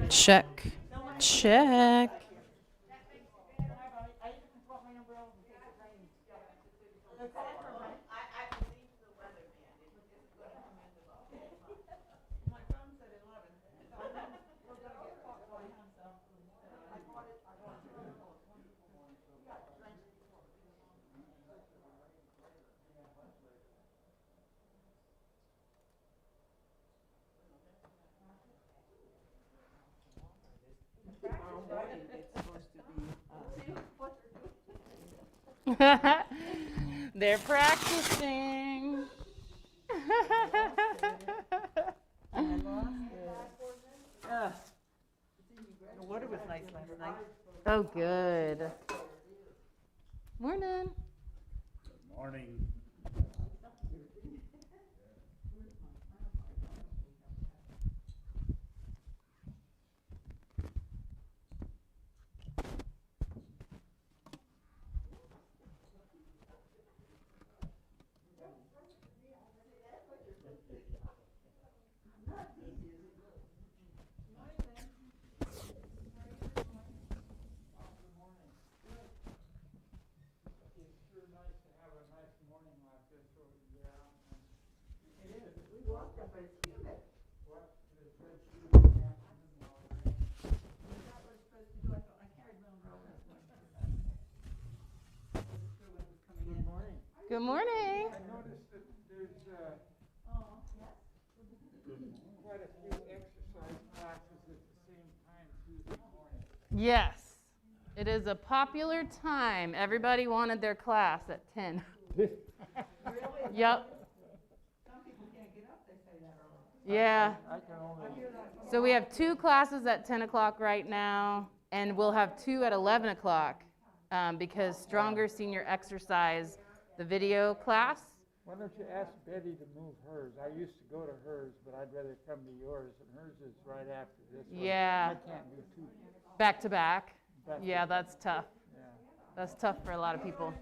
Check. Check. They're practicing. The water was nice last night. Oh, good. Morning. Morning. Good morning. I noticed that there's quite a few exercise classes at the same time Tuesday morning. Yes, it is a popular time. Everybody wanted their class at 10. Yep. Some people can't get up, they say that early. Yeah. I can only, So we have 2 classes at 10 o'clock right now, and we'll have 2 at 11 o'clock because Stronger Senior Exercise, the video class. why don't you ask Betty to move hers? I used to go to hers, but I'd rather come to yours, and hers is right after this one. Yeah. I can't do two. Back to back. back to Yeah, back. that's tough. Yeah. That's tough for a lot of people.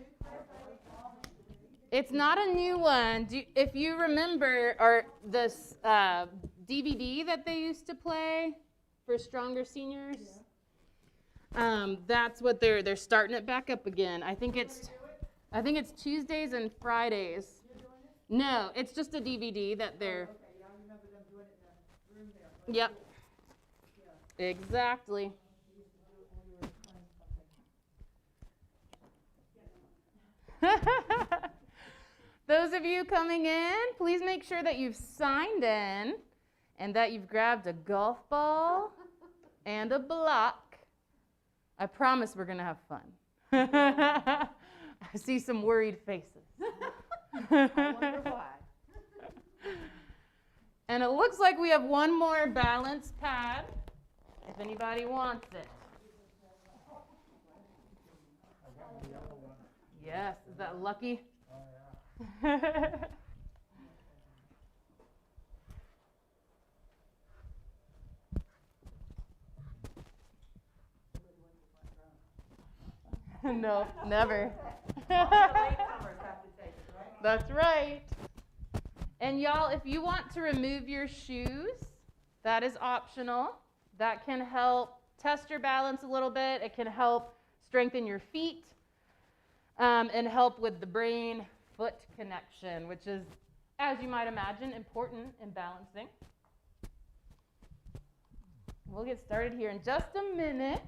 It's not a new one. If you remember, or this DVD that they used to play for Stronger Seniors, that's what they're starting it back up again. I think it's Tuesdays and Fridays. No, it's just a DVD that they're. Yep. Exactly. Those of you coming in, please make sure that you've signed in and that you've grabbed a golf ball and a block. I promise we're going to have fun. I see some worried faces. I wonder why. And it looks like we have one more balance pad if anybody wants it. Yes, is that lucky? No, never. That's right. And y'all, if you want to remove your shoes, that is optional. That can help test your balance a little bit. It can help strengthen your feet and help with the brain-foot connection, which is, as you might imagine, important in balancing. We'll get started here in just a minute.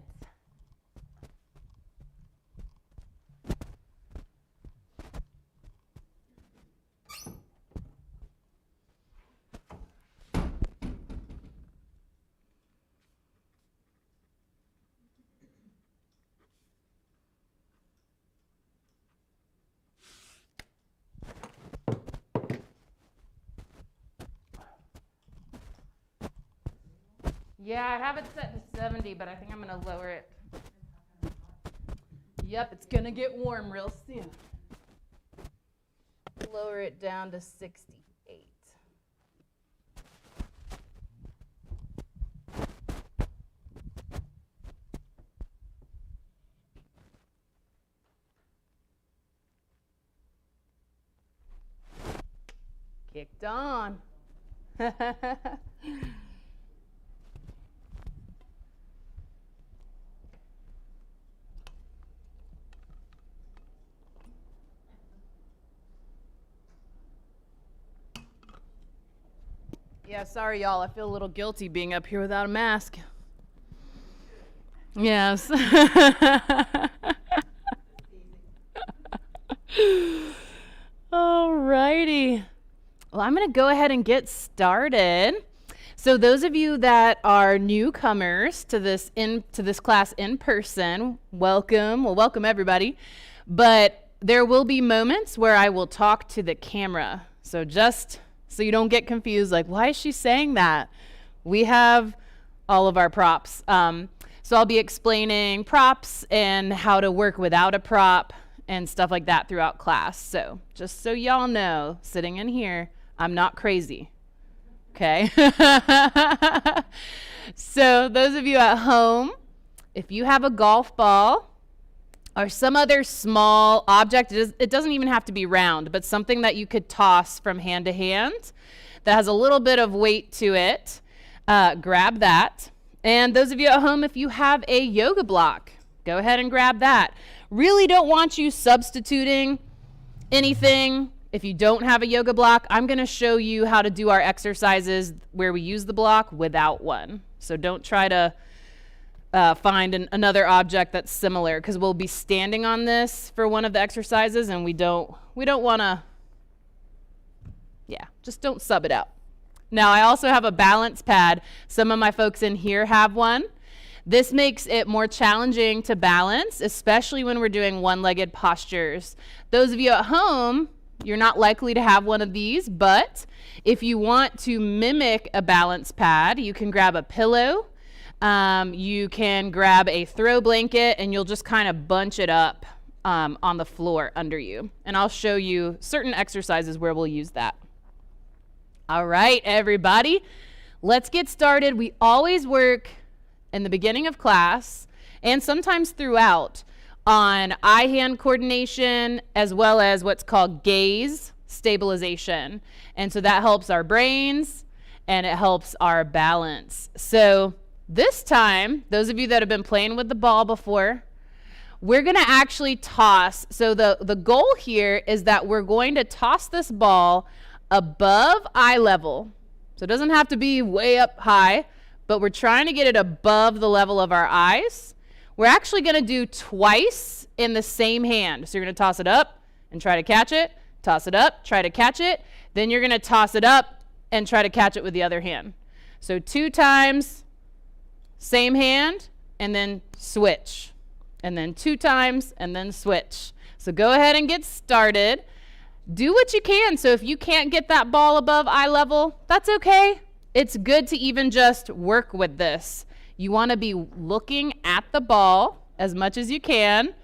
Yeah, I have it set to 70, but I think I'm going to lower it. Yep, it's going to get warm real soon. Lower it down to 68. Kicked on. Yeah, sorry, y'all. I feel a little guilty being up here without a mask. Yes. Alrighty. Well, I'm going to go ahead and get started. So those of you that are newcomers to this class in person, welcome. Well, welcome everybody. But there will be moments where I will talk to the camera. So just so you don't get confused, like, why is she saying that? We have all of our props. So I'll be explaining props and how to work without a prop and stuff like that throughout class. So just so y'all know, sitting in here, I'm not crazy. Okay? So those of you at home, if you have a golf ball or some other small object, it doesn't even have to be round, but something that you could toss from hand to hand that has a little bit of weight to it, grab that. And those of you at home, if you have a yoga block, go ahead and grab that. Really don't want you substituting anything. If you don't have a yoga block, I'm going to show you how to do our exercises where we use the block without one. So don't try to find another object that's similar, because we'll be standing on this for one of the exercises, and we don't want to, just don't sub it out. Now, I also have a balance pad. Some of my folks in here have one. This makes it more challenging to balance, especially when we're doing one-legged postures. Those of you at home, you're not likely to have one of these, but if you want to mimic a balance pad, you can grab a pillow, you can grab a throw blanket, and you'll just kind of bunch it up on the floor under you. And I'll show you certain exercises where we'll use that. All right, everybody, let's get started. We always work in the beginning of class and sometimes throughout on eye-hand coordination, as well as what's called gaze stabilization. And so that helps our brains and it helps our balance. So this time, those of you that have been playing with the ball before, we're going to actually toss. So the goal here is that we're going to toss this ball above eye level. So it doesn't have to be way up high, but we're trying to get it above the level of our eyes. We're actually going to do twice in the same hand. So you're going to toss it up and try to catch it, toss it up, try to catch it. Then you're going to toss it up and try to catch it with the other hand. So 2 times, same hand, and then switch. And then 2 times, and then switch. So go ahead and get started. Do what you can. So if you can't get that ball above eye level, that's okay. It's good to even just work with this. You want to be looking at the ball as much as you can.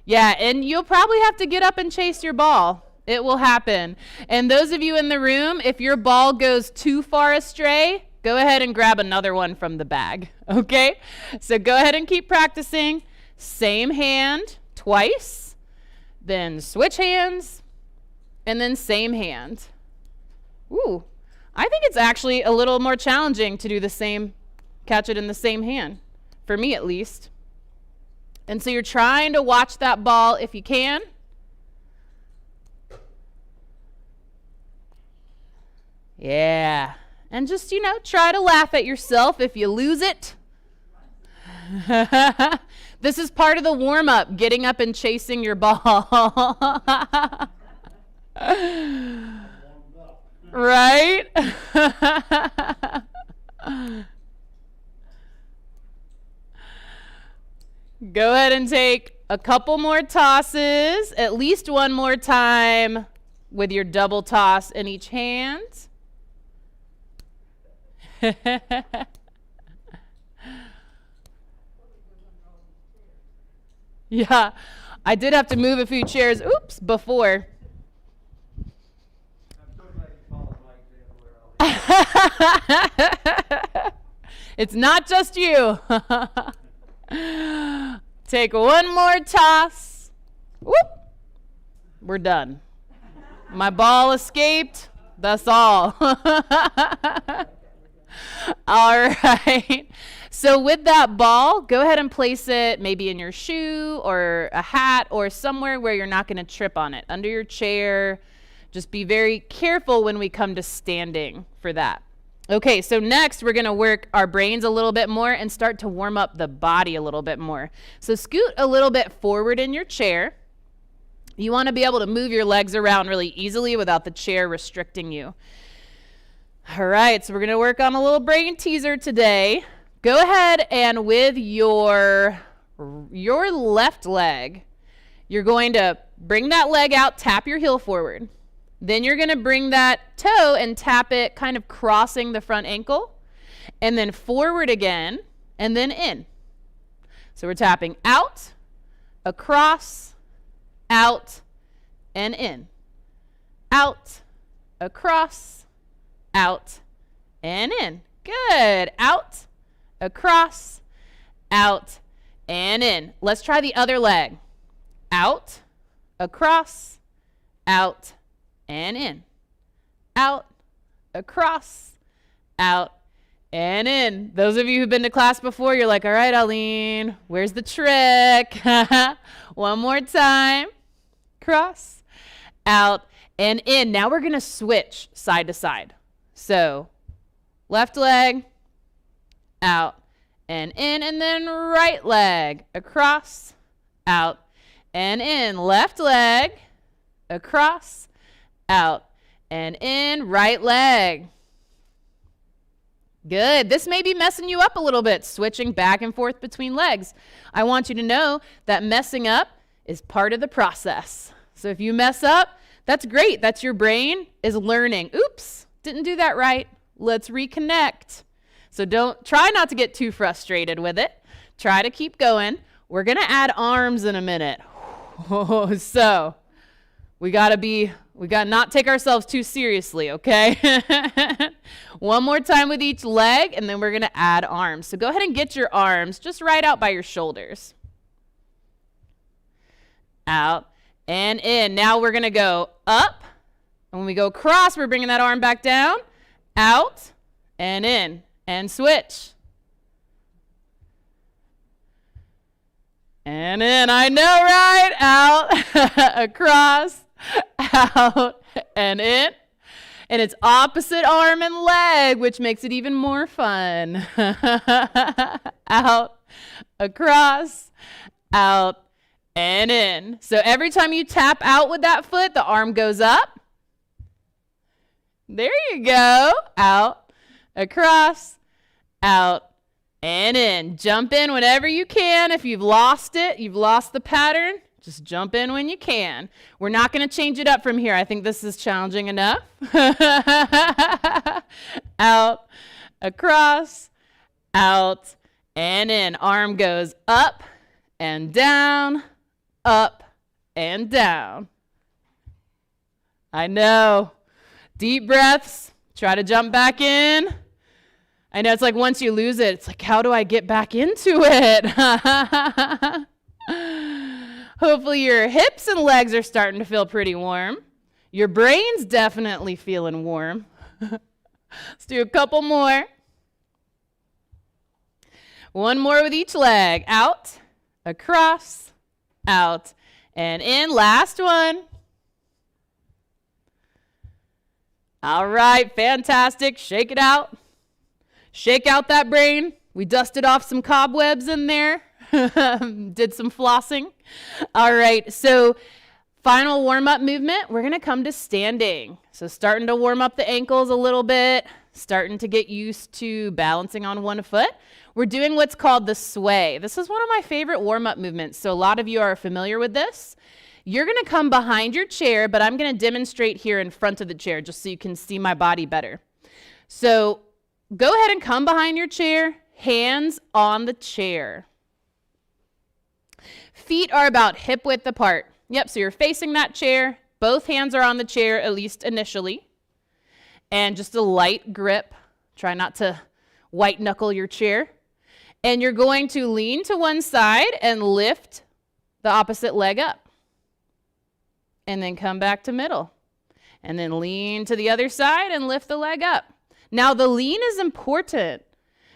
Yeah, and you'll probably have to get up and chase your ball. It will happen. And those of you in the room, if your ball goes too far astray, go ahead and grab another one from the bag, okay? So go ahead and keep practicing. Same hand twice, then switch hands, and then same hand. Ooh, I think it's actually a little more challenging to do the same, catch it in the same hand, for me at least. And so you're trying to watch that ball if you can. Yeah, and just, try to laugh at yourself if you lose it. This is part of the warm-up, getting up and chasing your ball. Right? Go ahead and take a couple more tosses, at least one more time with your double toss in each hand. Yeah, I did have to move a few chairs, before. It's not just you. Take one more toss. Whoop. We're done. My ball escaped. That's all. All right. So with that ball, go ahead and place it maybe in your shoe or a hat or somewhere where you're not going to trip on it. Under your chair. Just be very careful when we come to standing for that. Okay, so next we're gonna work our brains a little bit more and start to warm up the body a little bit more. So scoot a little bit forward in your chair. You wanna be able to move your legs around really easily without the chair restricting you. All right, so we're gonna work on a little brain teaser today. Go ahead and with your left leg, you're going to bring that leg out, tap your heel forward. Then you're gonna bring that toe and tap it kind of crossing the front ankle, and then forward again, and then in. So we're tapping out, across, out, and in. Out, across, out, and in. Good. Out, across, out, and in. Let's try the other leg. Out, across, out, and in. Out, across, out, and in. Those of you who've been to class before, you're like, all right, Aline, where's the trick? One more time. Cross, out, and in. Now we're going to switch side to side. So left leg, out, and in, and then right leg, across, out, and in. Left leg, across, out, and in. Right leg. Good. This may be messing you up a little bit, switching back and forth between legs. I want you to know that messing up is part of the process. So if you mess up, that's great. That's your brain is learning. Oops, didn't do that right. Let's reconnect. So try not to get too frustrated with it. Try to keep going. We're going to add arms in a minute. So we got to not take ourselves too seriously, okay? One more time with each leg, and then we're going to add arms. So go ahead and get your arms just right out by your shoulders. Out and in. Now we're going to go up. And when we go across, we're bringing that arm back down. Out and in. And switch. And in. I know, right? Out, across, out, and in. And it's opposite arm and leg, which makes it even more fun. Out, across, out, and in. So every time you tap out with that foot, the arm goes up. There you go. Out, across, out, and in. Jump in whenever you can. If you've lost it, you've lost the pattern, just jump in when you can. We're not going to change it up from here. I think this is challenging enough. Out, across, out, and in. Arm goes up and down, up and down. I know. Deep breaths. Try to jump back in. I know it's like once you lose it, it's like, how do I get back into it? Hopefully your hips and legs are starting to feel pretty warm. Your brain's definitely feeling warm. Let's do a couple more. One more with each leg. Out, across, out, and in. Last one. All right, fantastic. Shake it out. Shake out that brain. We dusted off some cobwebs in there. Did some flossing. All right, so final warm-up movement, we're going to come to standing. So starting to warm up the ankles a little bit, starting to get used to balancing on one foot. We're doing what's called the sway. This is one of my favorite warm-up movements, so a lot of you are familiar with this. You're going to come behind your chair, but I'm going to demonstrate here in front of the chair just so you can see my body better. So go ahead and come behind your chair, hands on the chair. Feet are about hip width apart. Yep, so you're facing that chair. Both hands are on the chair, at least initially. And just a light grip. Try not to white knuckle your chair. And you're going to lean to one side and lift the opposite leg up. And then come back to middle. And then lean to the other side and lift the leg up. Now the lean is important.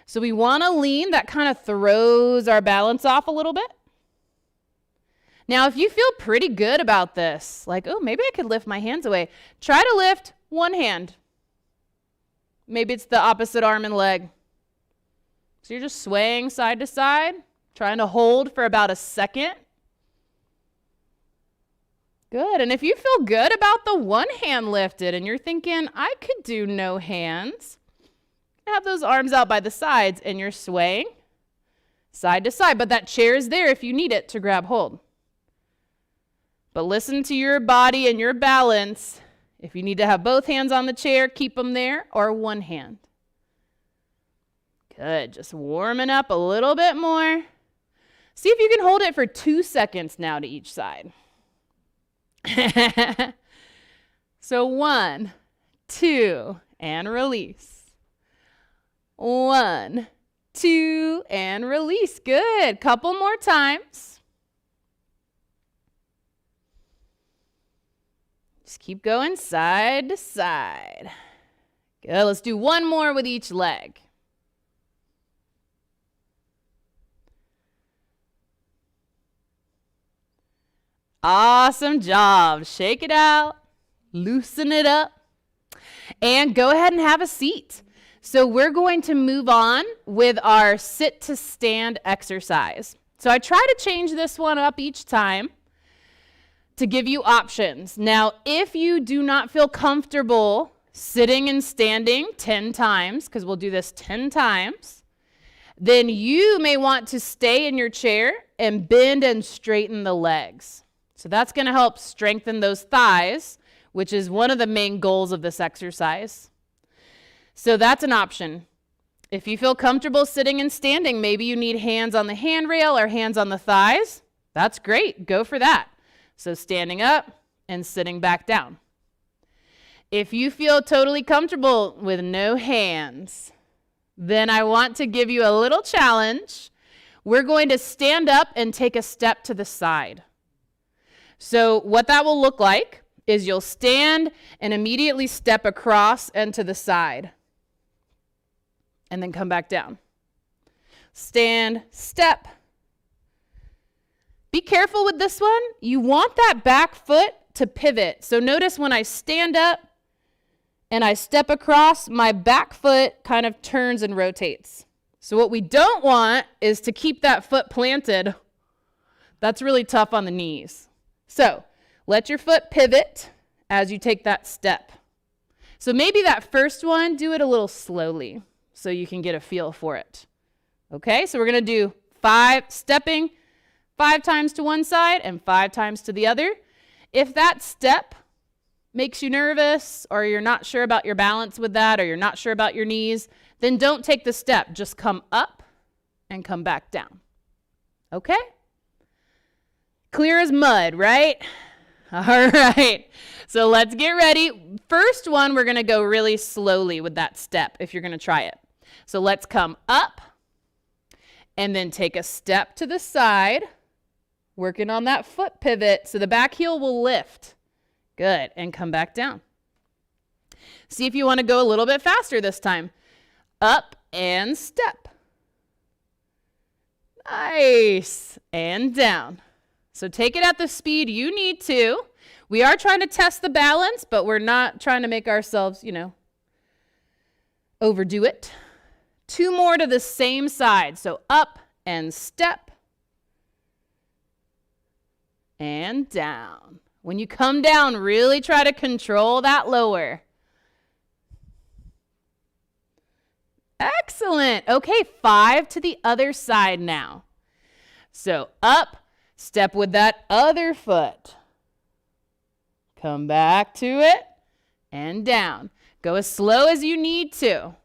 So we want to lean. That kind of throws our balance off a little bit. Now if you feel pretty good about this, like, oh, maybe I could lift my hands away, try to lift one hand. Maybe it's the opposite arm and leg. So you're just swaying side to side, trying to hold for about a second. Good. And if you feel good about the one hand lifted and you're thinking, I could do no hands, have those arms out by the sides and you're swaying side to side. But that chair is there if you need it to grab hold. But listen to your body and your balance. If you need to have both hands on the chair, keep them there, or one hand. Good. Just warming up a little bit more. See if you can hold it for 2 seconds now to each side. So 1, 2, and release. 1, 2, and release. Good. Couple more times. Just keep going side to side. Good. Let's do one more with each leg. Awesome job. Shake it out, loosen it up, and go ahead and have a seat. So we're going to move on with our sit to stand exercise. So I try to change this one up each time to give you options. Now, if you do not feel comfortable sitting and standing 10 times, because we'll do this 10 times, then you may want to stay in your chair and bend and straighten the legs. So that's going to help strengthen those thighs, which is one of the main goals of this exercise. So that's an option. If you feel comfortable sitting and standing, maybe you need hands on the handrail or hands on the thighs. That's great. Go for that. So standing up and sitting back down. If you feel totally comfortable with no hands, then I want to give you a little challenge. We're going to stand up and take a step to the side. So what that will look like is you'll stand and immediately step across and to the side. And then come back down. Stand, step. Be careful with this one. You want that back foot to pivot. So notice when I stand up and I step across, my back foot kind of turns and rotates. So what we don't want is to keep that foot planted. That's really tough on the knees. So let your foot pivot as you take that step. So maybe that first one, do it a little slowly so you can get a feel for it. Okay, so we're going to do 5 stepping, 5 times to one side and 5 times to the other. If that step makes you nervous or you're not sure about your balance with that or you're not sure about your knees, then don't take the step. Just come up and come back down. Okay? Clear as mud, right? All right. So let's get ready. First one, we're going to go really slowly with that step if you're going to try it. So let's come up and then take a step to the side, working on that foot pivot so the back heel will lift. Good. And come back down. See if you want to go a little bit faster this time. Up and step. Nice. And down. So take it at the speed you need to. We are trying to test the balance, but we're not trying to make ourselves, overdo it. 2 more to the same side. So up and step. And down. When you come down, really try to control that lower. Excellent. Okay, 5 to the other side now. So up, step with that other foot. Come back to it and down. Go as slow as you need to.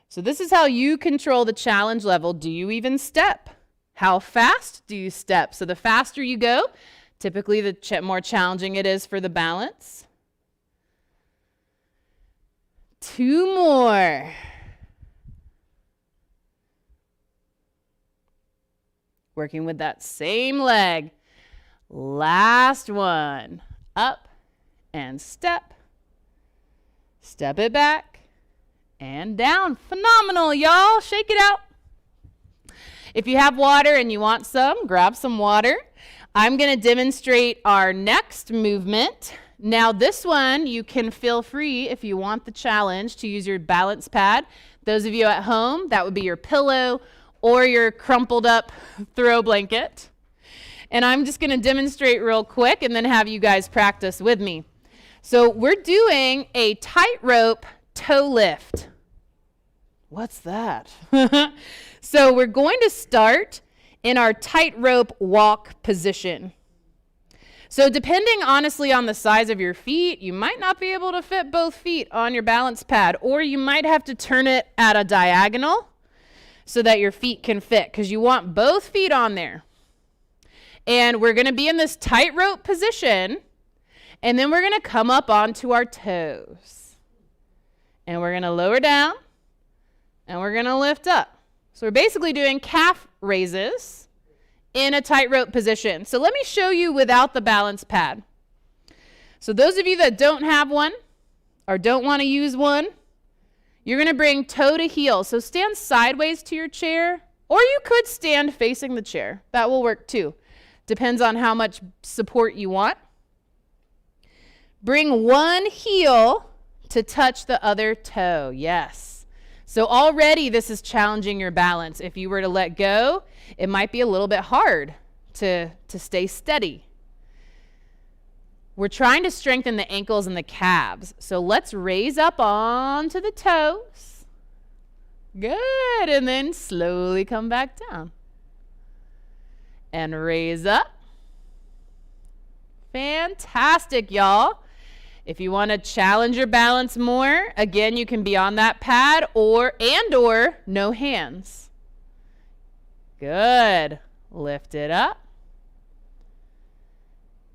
So this is how you control the challenge level. Do you even step? How fast do you step? So the faster you go, typically the more challenging it is for the balance. 2 more. Working with that same leg. Last one. Up and step. Step it back and down. Phenomenal, y'all. Shake it out. If you have water and you want some, grab some water. I'm going to demonstrate our next movement. Now this one, you can feel free if you want the challenge to use your balance pad. Those of you at home, that would be your pillow or your crumpled up throw blanket. And I'm just gonna demonstrate real quick and then have you guys practice with me. So we're doing a tightrope toe lift. What's that? So we're going to start in our tightrope walk position. So depending honestly on the size of your feet, you might not be able to fit both feet on your balance pad, or you might have to turn it at a diagonal so that your feet can fit, because you want both feet on there. And we're going to be in this tightrope position, and then we're going to come up onto our toes. And we're going to lower down, and we're going to lift up. So we're basically doing calf raises in a tightrope position. So let me show you without the balance pad. So those of you that don't have one or don't want to use one, you're going to bring toe to heel. So stand sideways to your chair, or you could stand facing the chair. That will work too. Depends on how much support you want. Bring one heel to touch the other toe. Yes. So already this is challenging your balance. If you were to let go, it might be a little bit hard to stay steady. We're trying to strengthen the ankles and the calves. So let's raise up onto the toes. Good. And then slowly come back down. And raise up. Fantastic, y'all. If you want to challenge your balance more, again, you can be on that pad or no hands. Good. Lift it up.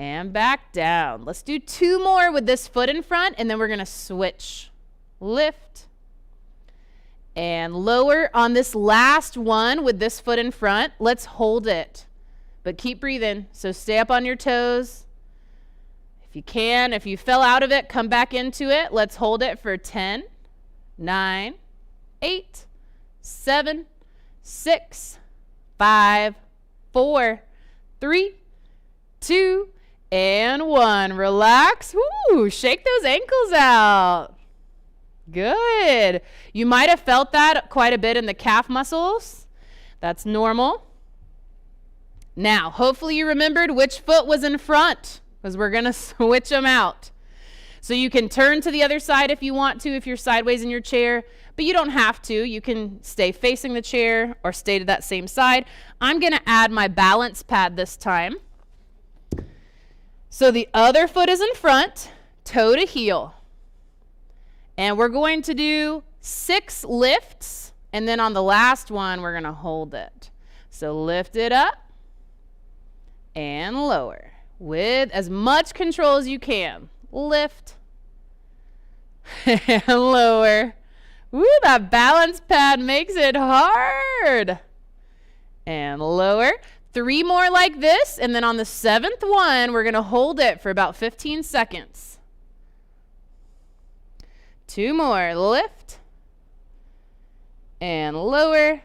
And back down. Let's do 2 more with this foot in front, and then we're going to switch. Lift. And lower on this last one with this foot in front. Let's hold it. But keep breathing. So stay up on your toes. If you can, if you fell out of it, come back into it. Let's hold it for 10, 9, 8, 7, 6, 5, 4, 3, 2, and 1. Relax. Woo, shake those ankles out. Good. You might have felt that quite a bit in the calf muscles. That's normal. Now, hopefully you remembered which foot was in front, because we're going to switch them out. So you can turn to the other side if you want to, if you're sideways in your chair, but you don't have to. You can stay facing the chair or stay to that same side. I'm going to add my balance pad this time. So the other foot is in front, toe to heel. And we're going to do 6 lifts, and then on the last one, we're going to hold it. So lift it up and lower with as much control as you can. Lift and lower. Woo, that balance pad makes it hard. And lower. 3 more like this, and then on the 7th one, we're going to hold it for about 15 seconds. 2 more. Lift and lower.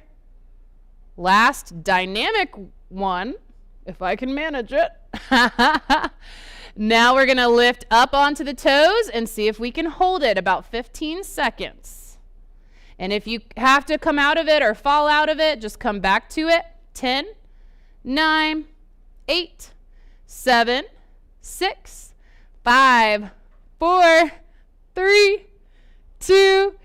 Last dynamic one, if I can manage it. Now we're going to lift up onto the toes and see if we can hold it about 15 seconds. And if you have to come out of it or fall out of it, just come back to it. 10, 9, 8, 7, 6, 5, 4, 3, 2,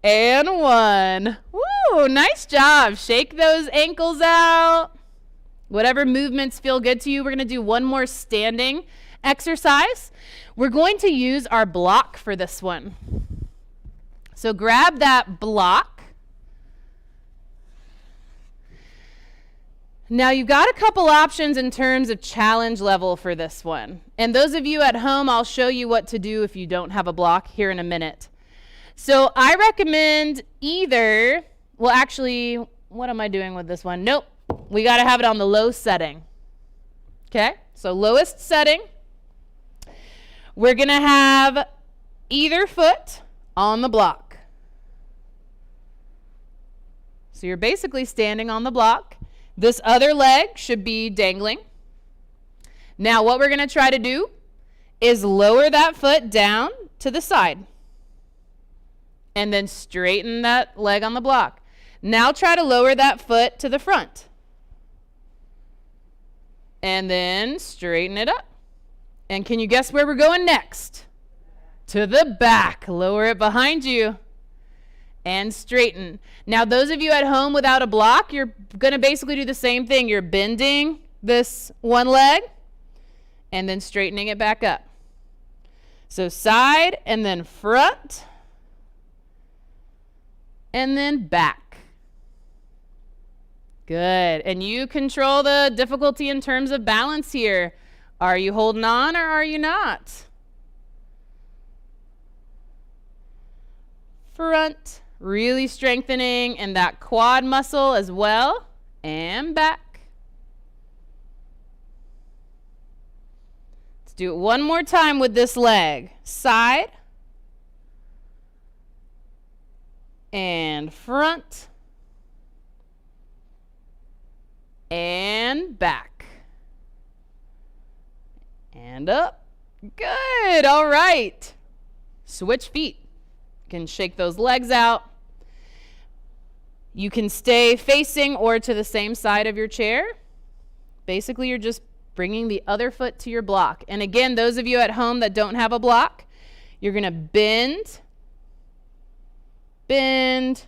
and 1. Woo, nice job. Shake those ankles out. Whatever movements feel good to you. We're going to do one more standing exercise. We're going to use our block for this one. So grab that block. Now you've got a couple options in terms of challenge level for this one. And those of you at home, I'll show you what to do if you don't have a block here in a minute. So I recommend either, well actually, what am I doing with this one? Nope. We got to have it on the low setting. Okay, so lowest setting. We're going to have either foot on the block. So you're basically standing on the block. This other leg should be dangling. Now what we're going to try to do is lower that foot down to the side. And then straighten that leg on the block. Now try to lower that foot to the front. And then straighten it up. And can you guess where we're going next? To the back. Lower it behind you. And straighten. Now those of you at home without a block, you're going to basically do the same thing. You're bending this one leg and then straightening it back up. So side and then front and then back. Good. And you control the difficulty in terms of balance here. Are you holding on or are you not? Front, really strengthening in that quad muscle as well. And back. Let's do it one more time with this leg. Side. And front. And back. And up. Good. All right. Switch feet. You can shake those legs out. You can stay facing or to the same side of your chair. Basically, you're just bringing the other foot to your block. And again, those of you at home that don't have a block, you're going to bend, bend,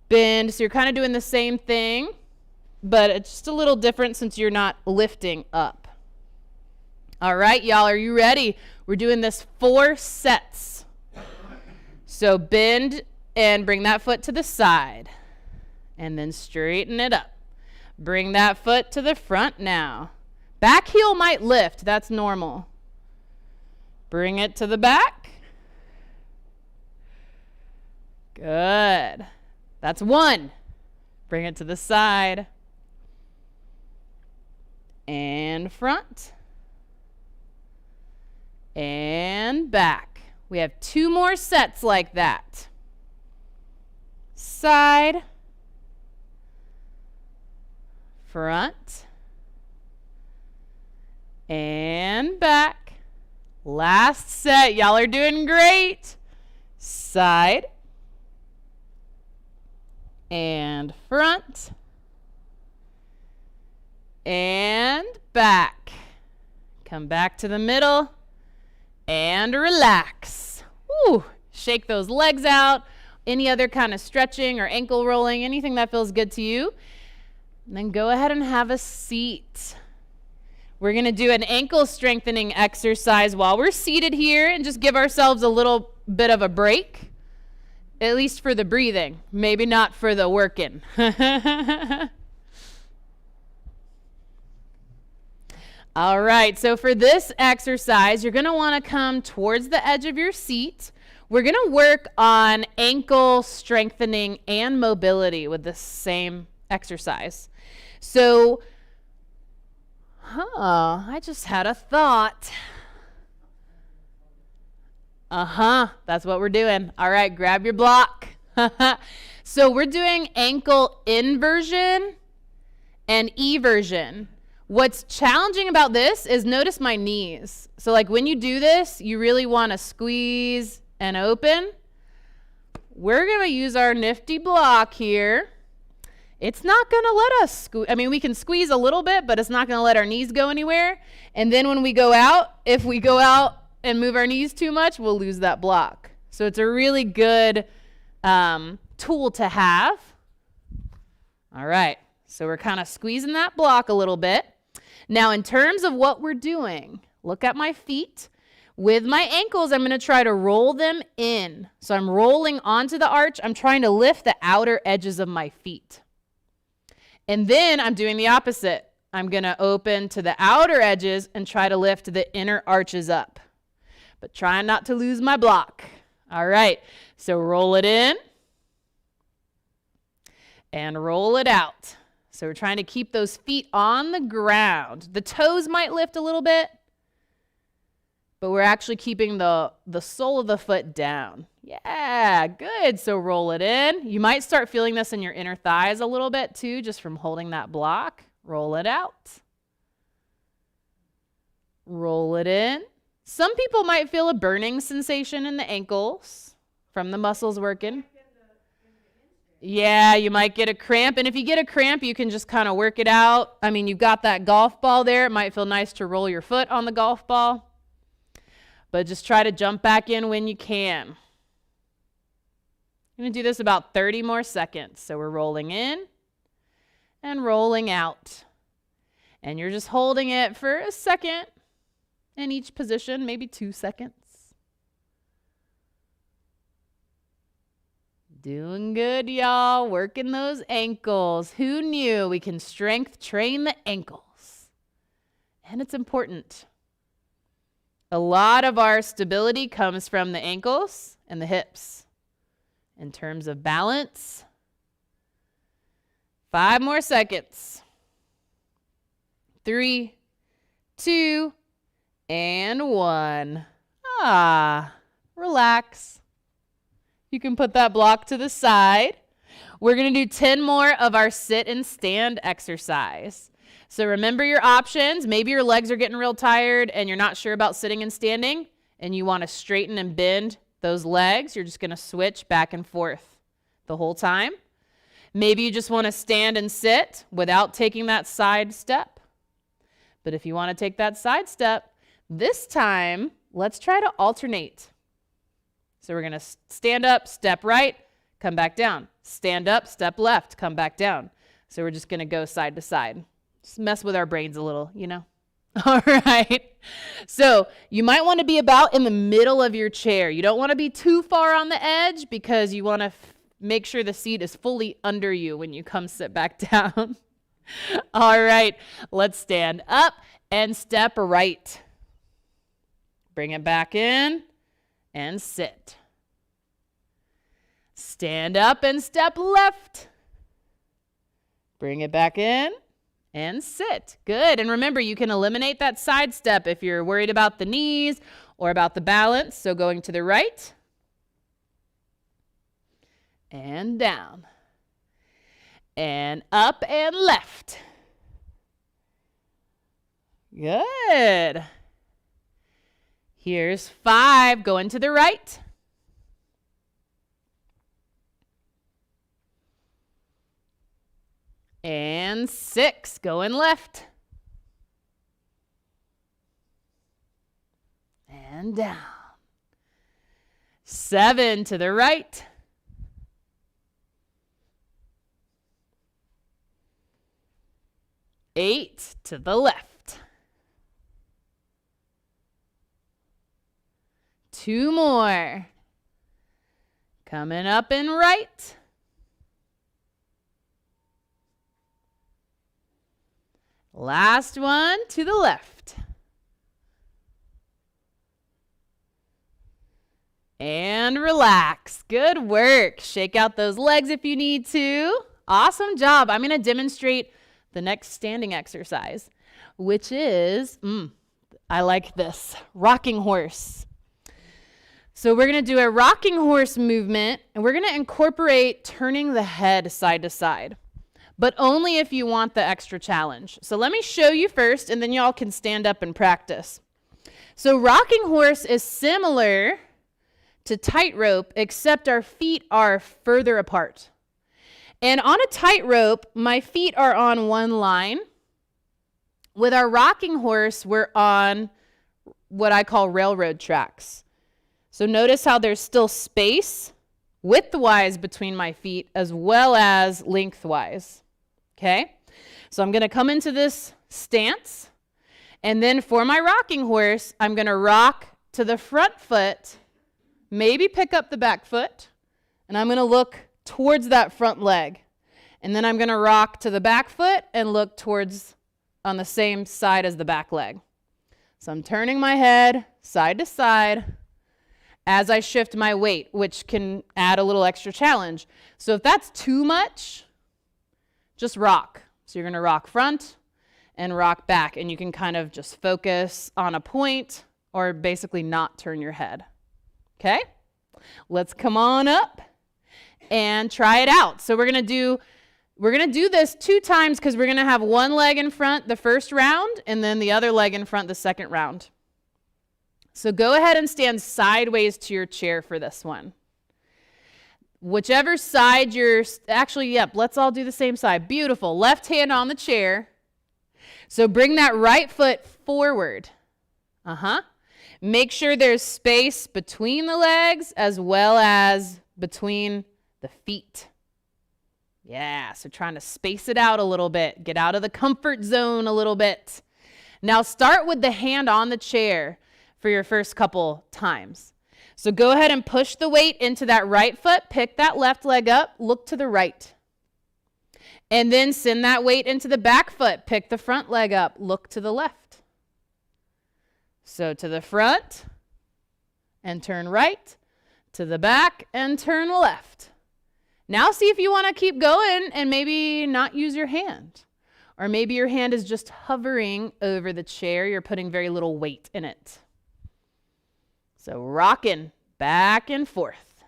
bend. So you're kind of doing the same thing, but it's just a little different since you're not lifting up. All right, y'all, are you ready? We're doing this 4 sets. So bend and bring that foot to the side. And then straighten it up. Bring that foot to the front now. Back heel might lift. That's normal. Bring it to the back. Good. That's 1. Bring it to the side. And front. And back. We have 2 more sets like that. Side. Front. And back. Last set. Y'all are doing great. Side. And front. And back. Come back to the middle. And relax. Woo. Shake those legs out. Any other kind of stretching or ankle rolling, anything that feels good to you. And then go ahead and have a seat. We're going to do an ankle strengthening exercise while we're seated here and just give ourselves a little bit of a break, at least for the breathing, maybe not for the working. All right, so for this exercise, you're going to want to come towards the edge of your seat. We're going to work on ankle strengthening and mobility with the same exercise. So, I just had a thought. That's what we're doing. All right, grab your block. So we're doing ankle inversion and eversion. What's challenging about this is notice my knees. So like when you do this, you really want to squeeze and open. We're going to use our nifty block here. It's not going to let us squeeze. I mean, we can squeeze a little bit, but it's not going to let our knees go anywhere. And then when we go out, if we go out and move our knees too much, we'll lose that block. So it's a really good tool to have. All right. So we're kind of squeezing that block a little bit. Now, in terms of what we're doing, look at my feet. With my ankles, I'm going to try to roll them in. So I'm rolling onto the arch. I'm trying to lift the outer edges of my feet. And then I'm doing the opposite. I'm going to open to the outer edges and try to lift the inner arches up. But trying not to lose my block. All right. So roll it in. And roll it out. So we're trying to keep those feet on the ground. The toes might lift a little bit, but we're actually keeping the sole of the foot down. Yeah, good. So roll it in. You might start feeling this in your inner thighs a little bit too, just from holding that block. Roll it out. Roll it in. Some people might feel a burning sensation in the ankles from the muscles working. Yeah, you might get a cramp. And if you get a cramp, you can just kind of work it out. I mean, you've got that golf ball there. It might feel nice to roll your foot on the golf ball. But just try to jump back in when you can. I'm going to do this about 30 more seconds. So we're rolling in and rolling out. And you're just holding it for a second in each position, maybe 2 seconds. Doing good, y'all. Working those ankles. Who knew we can strength train the ankles? And it's important. A lot of our stability comes from the ankles and the hips. In terms of balance, 5 more seconds. 3, 2, and 1. Relax. You can put that block to the side. We're going to do 10 more of our sit and stand exercise. So remember your options. Maybe your legs are getting real tired and you're not sure about sitting and standing and you want to straighten and bend those legs. You're just going to switch back and forth the whole time. Maybe you just want to stand and sit without taking that side step. But if you want to take that side step, this time, let's try to alternate. So we're going to stand up, step right, come back down. Stand up, step left, come back down. So we're just going to go side to side. Just mess with our brains a little, you know. All right. So you might want to be about in the middle of your chair. You don't want to be too far on the edge because you want to make sure the seat is fully under you when you come sit back down. All right. Let's stand up and step right. Bring it back in and sit. Stand up and step left. Bring it back in and sit. Good. And remember, you can eliminate that side step if you're worried about the knees or about the balance. So going to the right and down and up and left. Good. Here's 5. Going to the right. And 6. Going left. And down. 7 to the right. 8 to the left. 2 more. Coming up and right. Last one to the left. And relax. Good work. Shake out those legs if you need to. Awesome job. I'm going to demonstrate the next standing exercise, which is, I like this, rocking horse. So we're going to do a rocking horse movement, and we're going to incorporate turning the head side to side, but only if you want the extra challenge. So let me show you first, and then y'all can stand up and practice. So rocking horse is similar to tightrope, except our feet are further apart. And on a tightrope, my feet are on one line. With our rocking horse, we're on what I call railroad tracks. So notice how there's still space widthwise between my feet as well as lengthwise. Okay? So I'm going to come into this stance. And then for my rocking horse, I'm going to rock to the front foot, maybe pick up the back foot, and I'm going to look towards that front leg. And then I'm going to rock to the back foot and look towards on the same side as the back leg. So I'm turning my head side to side as I shift my weight, which can add a little extra challenge. So if that's too much, just rock. So you're going to rock front and rock back, and you can kind of just focus on a point or basically not turn your head. Okay? Let's come on up and try it out. So we're going to do We're going to do this 2 times because we're going to have one leg in front the first round and then the other leg in front the second round. So go ahead and stand sideways to your chair for this one. Whichever side you're, actually, yep, let's all do the same side. Beautiful. Left hand on the chair. So bring that right foot forward. Make sure there's space between the legs as well as between the feet. Yeah, so trying to space it out a little bit. Get out of the comfort zone a little bit. Now start with the hand on the chair for your first couple times. So go ahead and push the weight into that right foot. Pick that left leg up. Look to the right. And then send that weight into the back foot. Pick the front leg up. Look to the left. So to the front and turn right. To the back and turn left. Now see if you want to keep going and maybe not use your hand. Or maybe your hand is just hovering over the chair. You're putting very little weight in it. So rocking back and forth.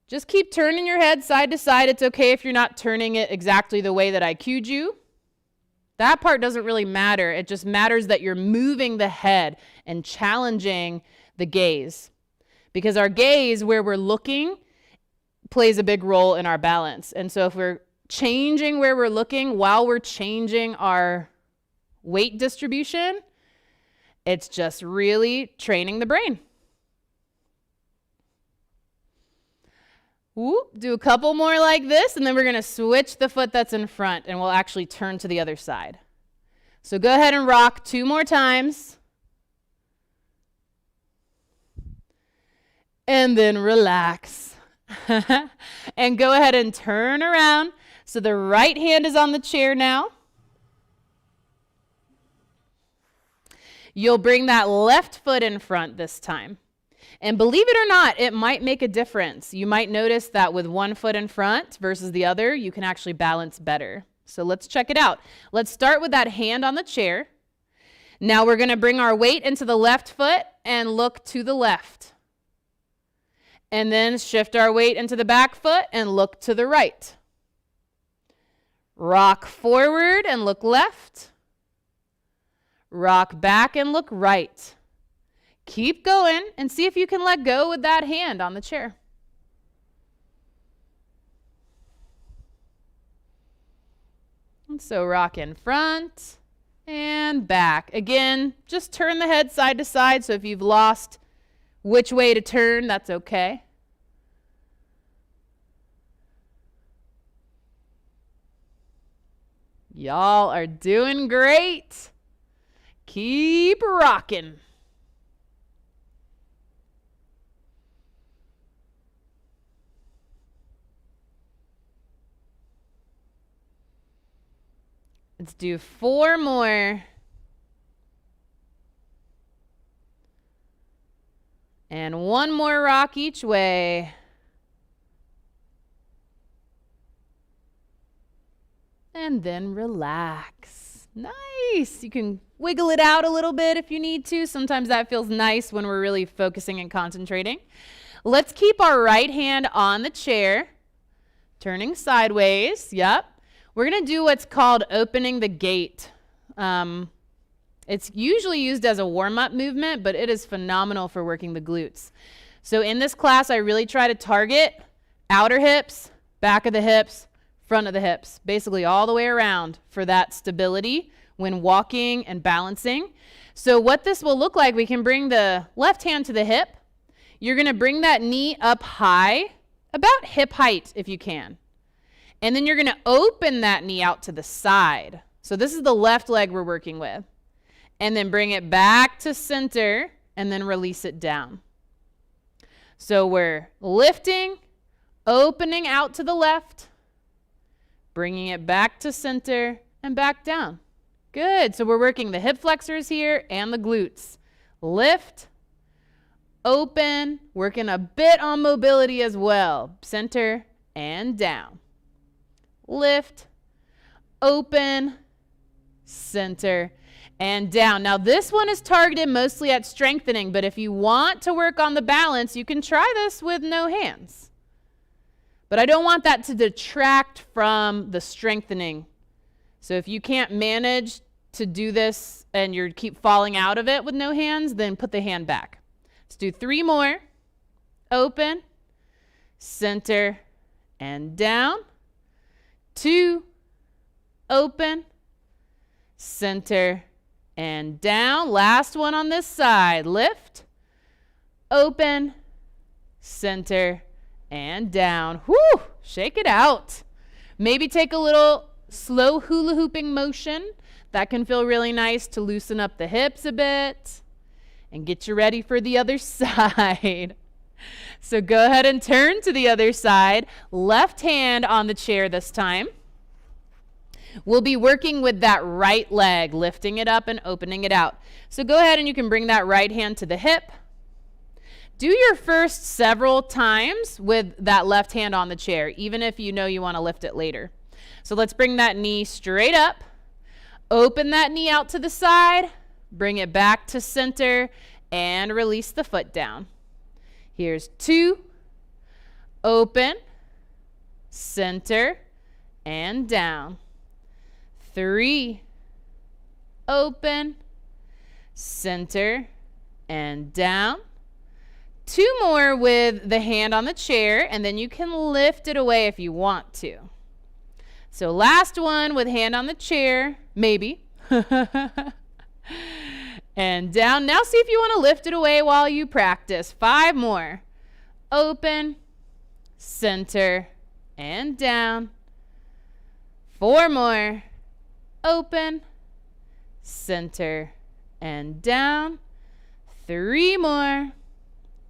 Just keep turning your head side to side. It's okay if you're not turning it exactly the way that I cued you. That part doesn't really matter. It just matters that you're moving the head and challenging the gaze. Because our gaze, where we're looking, plays a big role in our balance. And so if we're changing where we're looking while we're changing our weight distribution, it's just really training the brain. Whoop, do a couple more like this, and then we're going to switch the foot that's in front, and we'll actually turn to the other side. So go ahead and rock 2 more times. And then relax. And go ahead and turn around. So the right hand is on the chair now. You'll bring that left foot in front this time. And believe it or not, it might make a difference. You might notice that with one foot in front versus the other, you can actually balance better. So let's check it out. Let's start with that hand on the chair. Now we're going to bring our weight into the left foot and look to the left. And then shift our weight into the back foot and look to the right. Rock forward and look left. Rock back and look right. Keep going and see if you can let go with that hand on the chair. And so rock in front and back. Again, just turn the head side to side. So if you've lost which way to turn, that's okay. Y'all are doing great. Keep rocking. Let's do 4 more. And 1 more rock each way. And then relax. Nice. You can wiggle it out a little bit if you need to. Sometimes that feels nice when we're really focusing and concentrating. Let's keep our right hand on the chair, turning sideways. Yep. We're going to do what's called opening the gate. It's usually used as a warm-up movement, but it is phenomenal for working the glutes. So in this class, I really try to target outer hips, back of the hips, front of the hips, basically all the way around for that stability when walking and balancing. So what this will look like, we can bring the left hand to the hip. You're going to bring that knee up high, about hip height if you can. And then you're going to open that knee out to the side. So this is the left leg we're working with. And then bring it back to center and then release it down. So we're lifting, opening out to the left, bringing it back to center and back down. Good. So we're working the hip flexors here and the glutes. Lift, open, working a bit on mobility as well. Center and down. Lift, open, center, and down. Now this one is targeted mostly at strengthening, but if you want to work on the balance, you can try this with no hands. But I don't want that to detract from the strengthening. So if you can't manage to do this and you keep falling out of it with no hands, then put the hand back. Let's do 3 more. Open, center, and down. 2, open, center, and down. Last one on this side. Lift, open, center, and down. Whoo! Shake it out. Maybe take a little slow hula hooping motion. That can feel really nice to loosen up the hips a bit and get you ready for the other side. So go ahead and turn to the other side. Left hand on the chair this time. We'll be working with that right leg, lifting it up and opening it out. So go ahead and you can bring that right hand to the hip. Do your first several times with that left hand on the chair, even if you know you want to lift it later. So let's bring that knee straight up. Open that knee out to the side. Bring it back to center and release the foot down. Here's 2. Open, center, and down. 3. Open, center, and down. 2 more with the hand on the chair, and then you can lift it away if you want to. So last one with hand on the chair, maybe. And down. Now see if you want to lift it away while you practice. 5 more. Open, center, and down. 4 more. Open, center, and down. 3 more.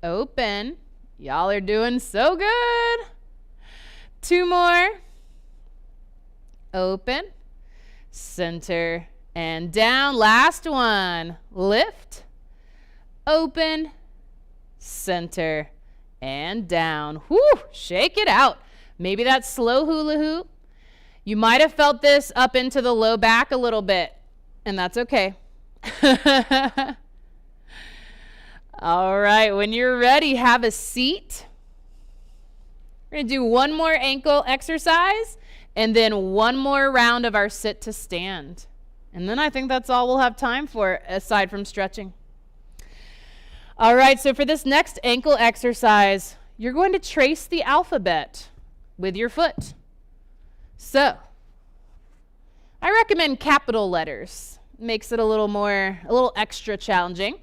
Open. Y'all are doing so good. 2 more. Open, center, and down. Last one. Lift, open, center, and down. Whoo! Shake it out. Maybe that slow hula hoop. You might have felt this up into the low back a little bit, and that's okay. All right, when you're ready, have a seat. We're going to do one more ankle exercise and then one more round of our sit to stand. And then I think that's all we'll have time for aside from stretching. All right, so for this next ankle exercise, you're going to trace the alphabet with your foot. So, I recommend capital letters. Makes it a little extra challenging.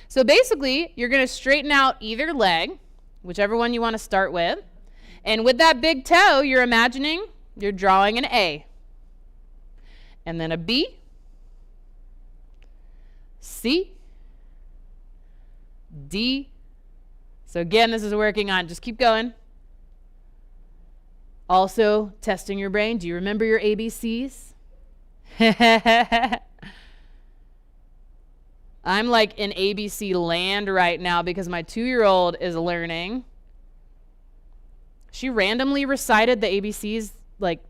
So basically, you're going to straighten out either leg, whichever one you want to start with. And with that big toe, you're imagining you're drawing an A. And then a B, C, D. So again, this is working on, just keep going. Also, testing your brain. Do you remember your ABCs? I'm like in ABC land right now because my 2-year-old is learning. She randomly recited the ABCs like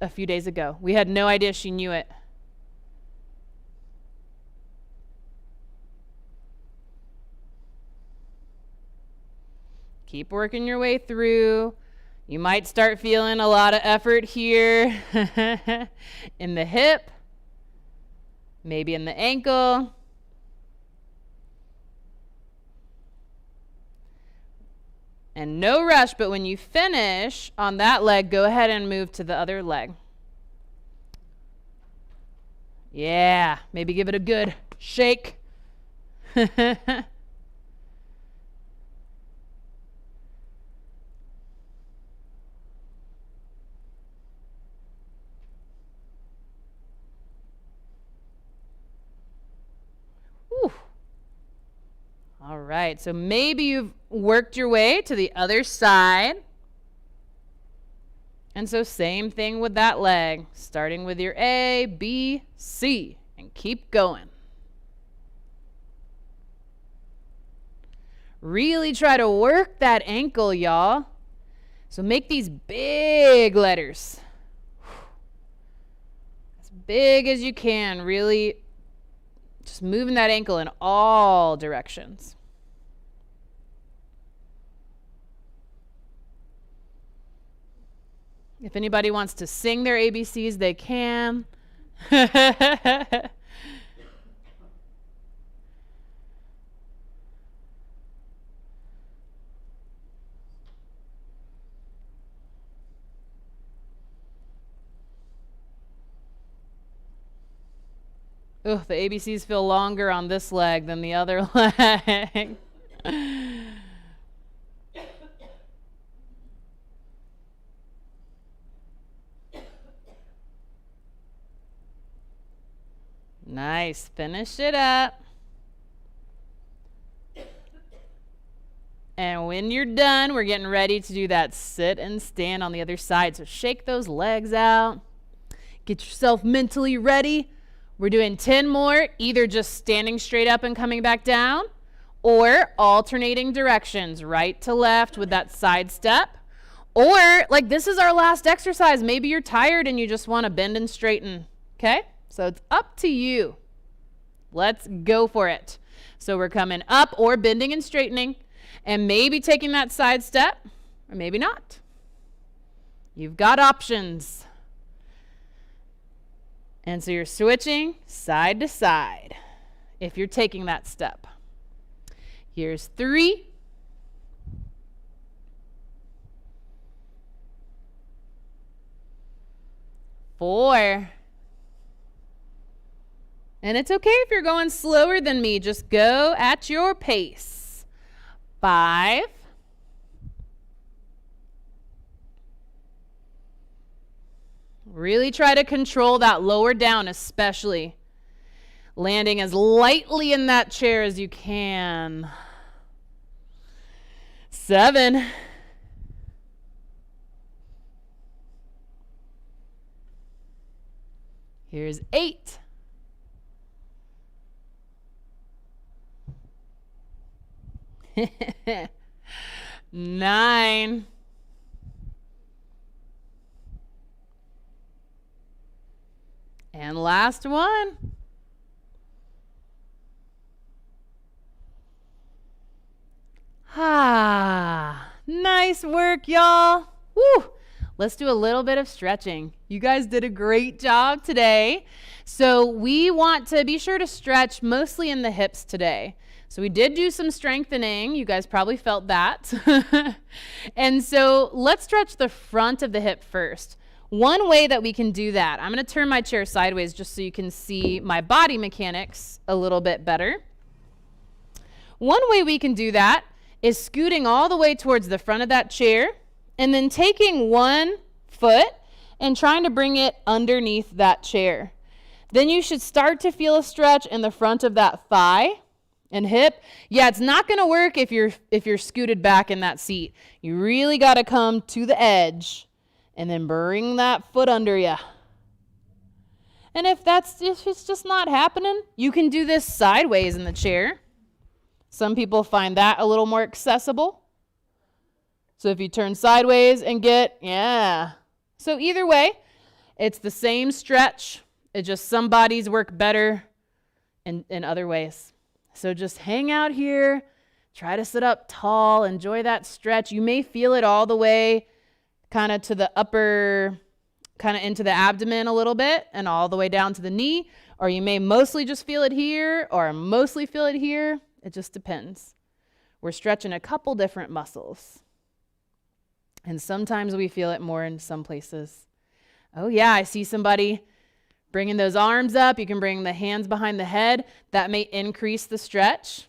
a few days ago. We had no idea she knew it. Keep working your way through. You might start feeling a lot of effort here in the hip, maybe in the ankle. And no rush, but when you finish on that leg, go ahead and move to the other leg. Yeah, maybe give it a good shake. All right, so maybe you've worked your way to the other side. And so same thing with that leg, starting with your A, B, C, and keep going. Really try to work that ankle, y'all. So make these big letters. As big as you can, really just moving that ankle in all directions. If anybody wants to sing their ABCs, they can. Ugh, the ABCs feel longer on this leg than the other leg. Nice. Finish it up. And when you're done, we're getting ready to do that sit and stand on the other side. So shake those legs out. Get yourself mentally ready. We're doing 10 more, either just standing straight up and coming back down, or alternating directions, right to left with that side step. Or, like, this is our last exercise. Maybe you're tired and you just want to bend and straighten, okay? So it's up to you. Let's go for it. So we're coming up or bending and straightening, and maybe taking that side step, or maybe not. You've got options. And so you're switching side to side if you're taking that step. Here's 3. 4. And it's okay if you're going slower than me. Just go at your pace. 5. 6. Really try to control that lower down, especially. Landing as lightly in that chair as you can. 7. 8. 9. 10. And last one. Nice work, y'all. Woo. Let's do a little bit of stretching. You guys did a great job today. So we want to be sure to stretch mostly in the hips today. So we did do some strengthening. You guys probably felt that. And so let's stretch the front of the hip first. One way that we can do that, I'm going to turn my chair sideways just so you can see my body mechanics a little bit better. One way we can do that is scooting all the way towards the front of that chair and then taking one foot and trying to bring it underneath that chair. Then you should start to feel a stretch in the front of that thigh and hip. Yeah, it's not going to work if you're scooted back in that seat. You really got to come to the edge and then bring that foot under you. And if it's just not happening, you can do this sideways in the chair. Some people find that a little more accessible. So if you turn sideways and yeah. So either way, it's the same stretch. It's just some bodies work better in other ways. So just hang out here, try to sit up tall, enjoy that stretch. You may feel it all the way kind of to the upper, kind of into the abdomen a little bit and all the way down to the knee, or you may mostly just feel it here or mostly feel it here. It just depends. We're stretching a couple different muscles. And sometimes we feel it more in some places. Oh yeah, I see somebody bringing those arms up. You can bring the hands behind the head. That may increase the stretch.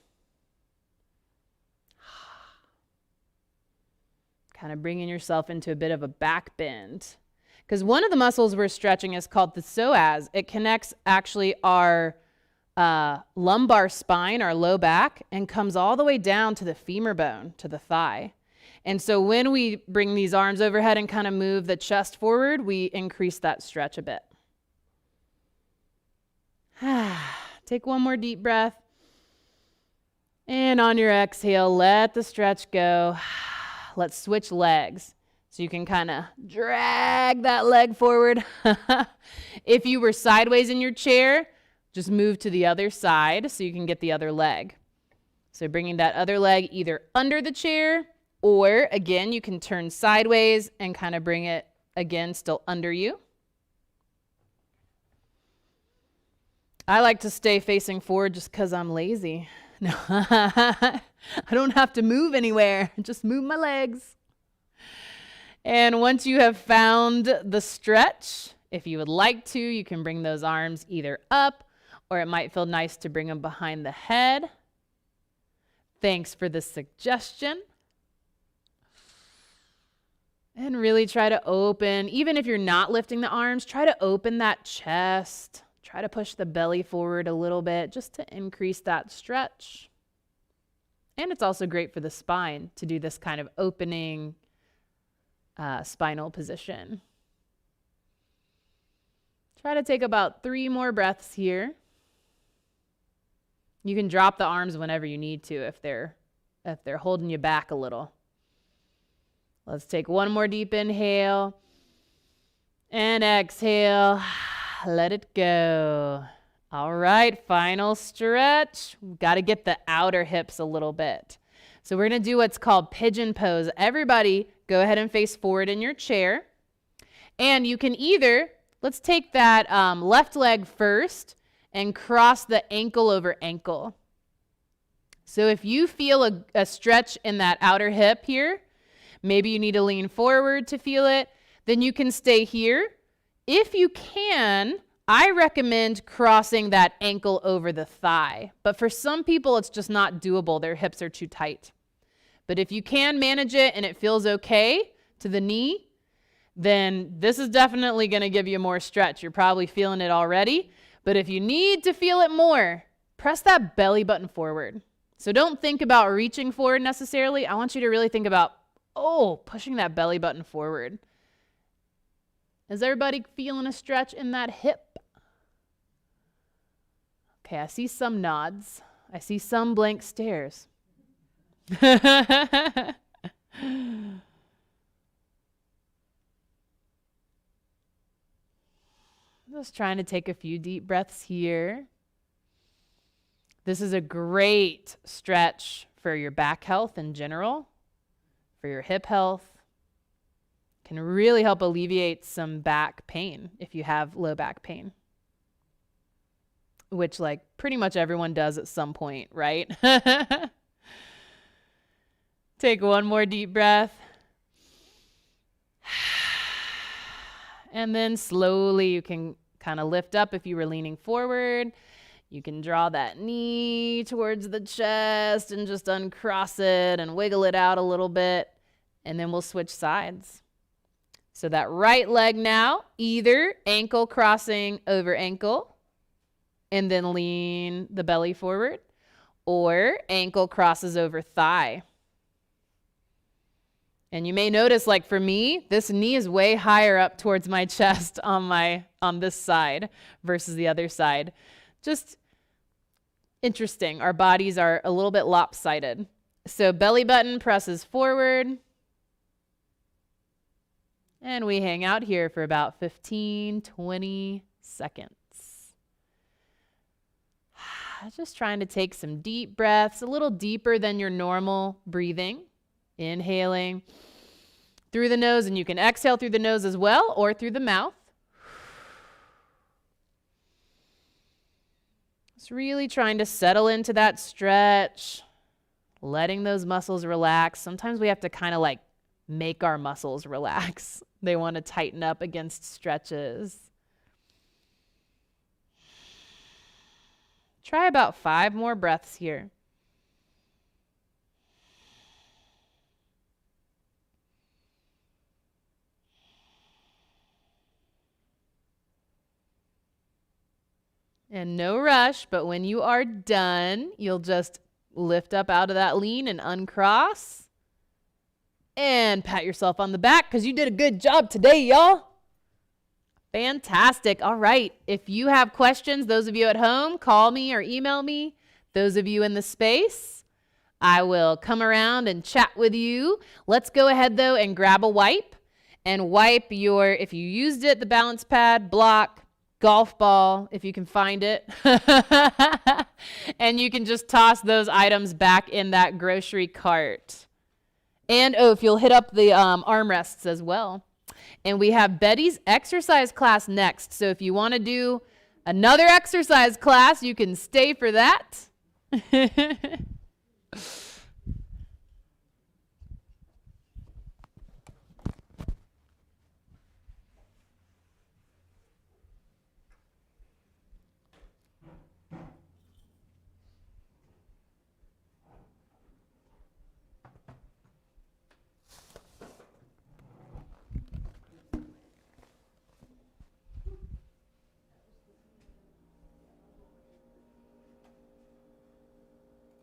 Kind of bringing yourself into a bit of a back bend. Because one of the muscles we're stretching is called the psoas. It connects actually our lumbar spine, our low back, and comes all the way down to the femur bone, to the thigh. And so when we bring these arms overhead and kind of move the chest forward, we increase that stretch a bit. Take one more deep breath. And on your exhale, let the stretch go. Let's switch legs. So you can kind of drag that leg forward. If you were sideways in your chair, just move to the other side so you can get the other leg. So bringing that other leg either under the chair, or again, you can turn sideways and kind of bring it again, still under you. I like to stay facing forward just because I'm lazy. No, I don't have to move anywhere. Just move my legs. And once you have found the stretch, if you would like to, you can bring those arms either up, or it might feel nice to bring them behind the head. Thanks for the suggestion. And really try to open, even if you're not lifting the arms, try to open that chest. Try to push the belly forward a little bit just to increase that stretch. And it's also great for the spine to do this kind of opening spinal position. Try to take about 3 more breaths here. You can drop the arms whenever you need to if they're holding you back a little. Let's take 1 more deep inhale and exhale. Let it go. All right, final stretch. We've got to get the outer hips a little bit. So we're going to do what's called pigeon pose. Everybody go ahead and face forward in your chair. And you can either, let's take that left leg first and cross the ankle over ankle. So if you feel a stretch in that outer hip here, maybe you need to lean forward to feel it, then you can stay here. If you can, I recommend crossing that ankle over the thigh. But for some people, it's just not doable. Their hips are too tight. But if you can manage it and it feels okay to the knee, then this is definitely going to give you more stretch. You're probably feeling it already. But if you need to feel it more, press that belly button forward. So don't think about reaching forward necessarily. I want you to really think about, pushing that belly button forward. Is everybody feeling a stretch in that hip? Okay, I see some nods. I see some blank stares. Just trying to take a few deep breaths here. This is a great stretch for your back health in general, for your hip health. Can really help alleviate some back pain if you have low back pain, which like pretty much everyone does at some point, right? Take 1 more deep breath. And then slowly you can kind of lift up if you were leaning forward. You can draw that knee towards the chest and just uncross it and wiggle it out a little bit. And then we'll switch sides. So that right leg now, either ankle crossing over ankle and then lean the belly forward, or ankle crosses over thigh. And you may notice, like for me, this knee is way higher up towards my chest on this side versus the other side. Just interesting. Our bodies are a little bit lopsided. So belly button presses forward. And we hang out here for about 15, 20 seconds. Just trying to take some deep breaths, a little deeper than your normal breathing. Inhaling through the nose, and you can exhale through the nose as well or through the mouth. Just really trying to settle into that stretch, letting those muscles relax. Sometimes we have to kind of like make our muscles relax. They want to tighten up against stretches. Try about 5 more breaths here. And no rush, but when you are done, you'll just lift up out of that lean and uncross. And pat yourself on the back because you did a good job today, y'all. Fantastic. All right. If you have questions, those of you at home, call me or email me. Those of you in the space, I will come around and chat with you. Let's go ahead, though, and grab a wipe and wipe your, if you used it, the balance pad, block, golf ball, if you can find it. And you can just toss those items back in that grocery cart. And, if you'll hit up the armrests as well. And we have Betty's exercise class next. So if you want to do another exercise class, you can stay for that.